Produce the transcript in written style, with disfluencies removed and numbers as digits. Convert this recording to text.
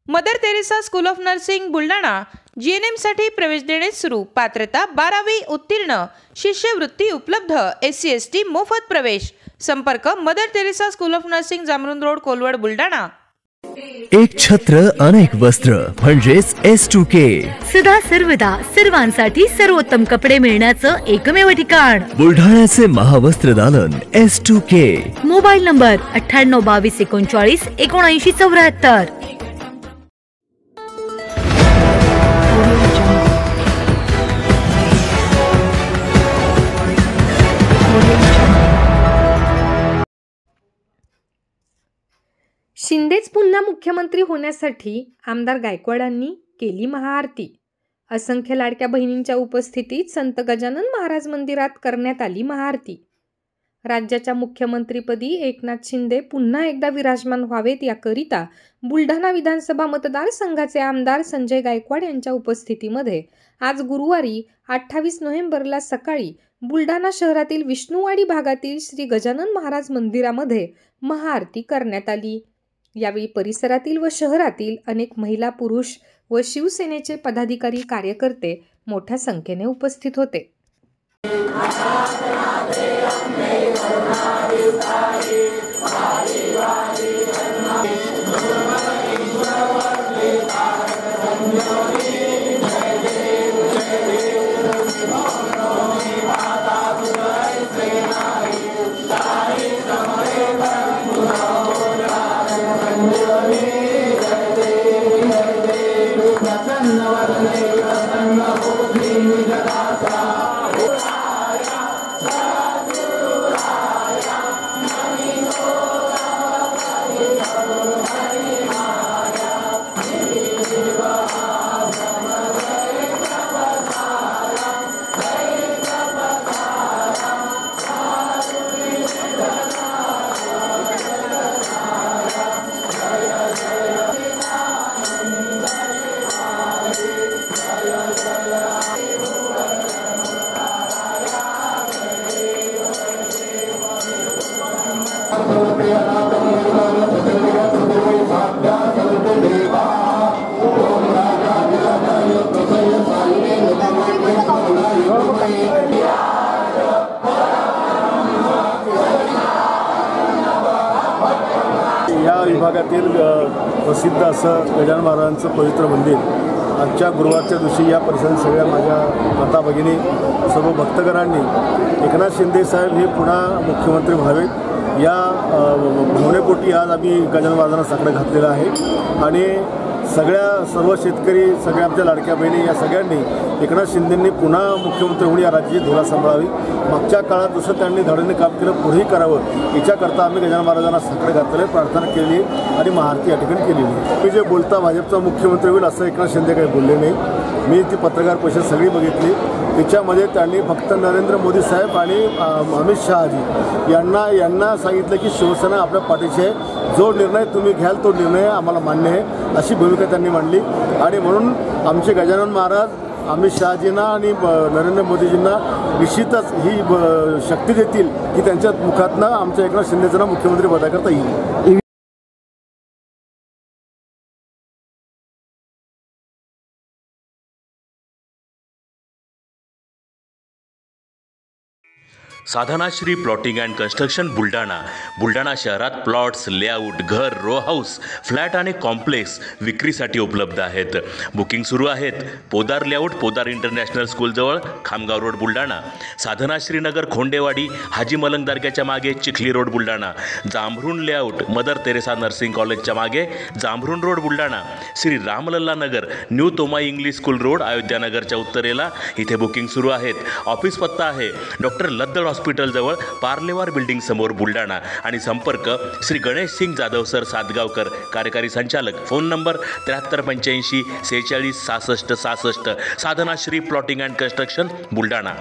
Mother Teresa school of nursing Buldhana GNM साठी प्रवेश देणे सुरू। पात्रता 12वी उत्तीर्ण, शिष्यवृत्ती उपलब्ध, SC ST मोफत प्रवेश। संपर्क Mother Teresa school of nursing, Jamrun road, Kolwad, Buldhana. एक छत्र अनेक वस्त्र म्हणजेच S2K। सदा सर्वदा सर्वांसाठी सर्वोत्तम कपडे मिळण्याचं एकमेव ठिकाण बुलढाण्याचे महावस्त्र दालन S2K। Mobile number 98 22 39 79 74। शिंदेच पुन्हा मुख्यमंत्री होण्यासाठी आमदार गायकवाडांनी केली महाआरती। असंख्य लाडक्या बहिणींच्या उपस्थितीत संत गजानन महाराज मंदिरात करण्यात आली महाआरती। राज्याच्या मुख्यमंत्रीपदी एकनाथ शिंदे पुन्हा एकदा विराजमान व्हावेत याकरिता बुलढाणा विधानसभा मतदारसंघाचे आमदार संजय गायकवाड यांच्या उपस्थितीमध्ये आज गुरुवारी 28 नोव्हेंबरला सकाळी बुलढाणा शहरातील विष्णुवाडी भागातील श्री गजानन महाराज मंदिरामध्ये महाआरती करण्यात आली। यावेळी परिसरातील व शहरातील अनेक महिला, पुरुष व शिवसेनेचे पदाधिकारी, कार्यकर्ते मोठ्या संख्येने उपस्थित होते। या विभागातील प्रसिद्ध असं गजानन महाराजांचं पवित्र मंदिर आजच्या गुरुवारच्या दिवशी या परिसरातील सगळ्या माझ्या माता भगिनी, सर्व भक्तगणांनी एकनाथ शिंदे साहेब हे पुन्हा मुख्यमंत्री व्हावेत या भावनेपोटी आज आम्ही गजानन महाराजांना साकडं घातलेलं आहे। आणि सर्व शेतकरी, सगळ्या आमच्या लाडक्या बहिणी या सगळ्यांनी एकनाथ शिंदेंनी पुन्हा मुख्यमंत्री होऊन या राज्याची धुरा सांभाळावी। मागच्या काळात जसं त्यांनी धडीने काम केलं पुढेही करावं याच्याकरता आम्ही गजानन महाराजांना साकडं घातलेलं, प्रार्थना केली आणि महाआरती या ठिकाणी केलेली आहे। मी जे बोलता भाजपचा मुख्यमंत्री होईल असं एकनाथ शिंदे काही बोलले नाही। मी ती पत्रकार परिषद सगळी बघितली, त्याच्यामध्ये त्यांनी फक्त नरेंद्र मोदी साहेब आणि अमित शहाजी यांना सांगितलं की शिवसेना आपल्या पाठीशी आहे, जो निर्णय तुम्ही घ्याल तो निर्णय आम्हाला मान्य आहे अशी भूमिका त्यांनी मांडली। आणि म्हणून आमचे गजानन महाराज अमित शहाजींना आणि नरेंद्र मोदीजींना निश्चितच ही शक्ती देतील की त्यांच्या मुखातनं आमच्या एकनाथ शिंदेचं मुख्यमंत्री पदाकरता येईल। Sadhanashri plotting and construction Buldhana शहरात प्लॉट्स, लेआउट, घर, रो हाऊस, फ्लॅट आणि कॉम्प्लेक्स विक्रीसाठी उपलब्ध आहेत। बुकिंग सुरू आहेत। पोदार लेआउट, पोदार इंटरनॅशनल स्कूलजवळ, खामगाव रोड, बुलढाणा। साधनाश्री नगर, खोंडेवाडी, हाजी मलंग दर्ग्याच्या मागे, Chikhli road, Buldhana. Jambhrun layout, Mother Teresa nursing कॉलेजच्या मागे, Jambhrun road, Buldhana. Shri Ramlalla Nagar, new Tomai English school road, अयोध्यानगरच्या उत्तरेला, इथे बुकिंग सुरू आहेत। ऑफिस पत्ता आहे डॉक्टर लद्दळ हॉस्पिटल जवळ, पार्लेवार बिल्डिंग समोर, बुलढाणा। आणि संपर्क श्री गणेश सिंग जाधव सर सातगावकर, कार्यकारी संचालक। Phone number 7385 46 66 66। Sadhanashri plotting and construction Buldhana.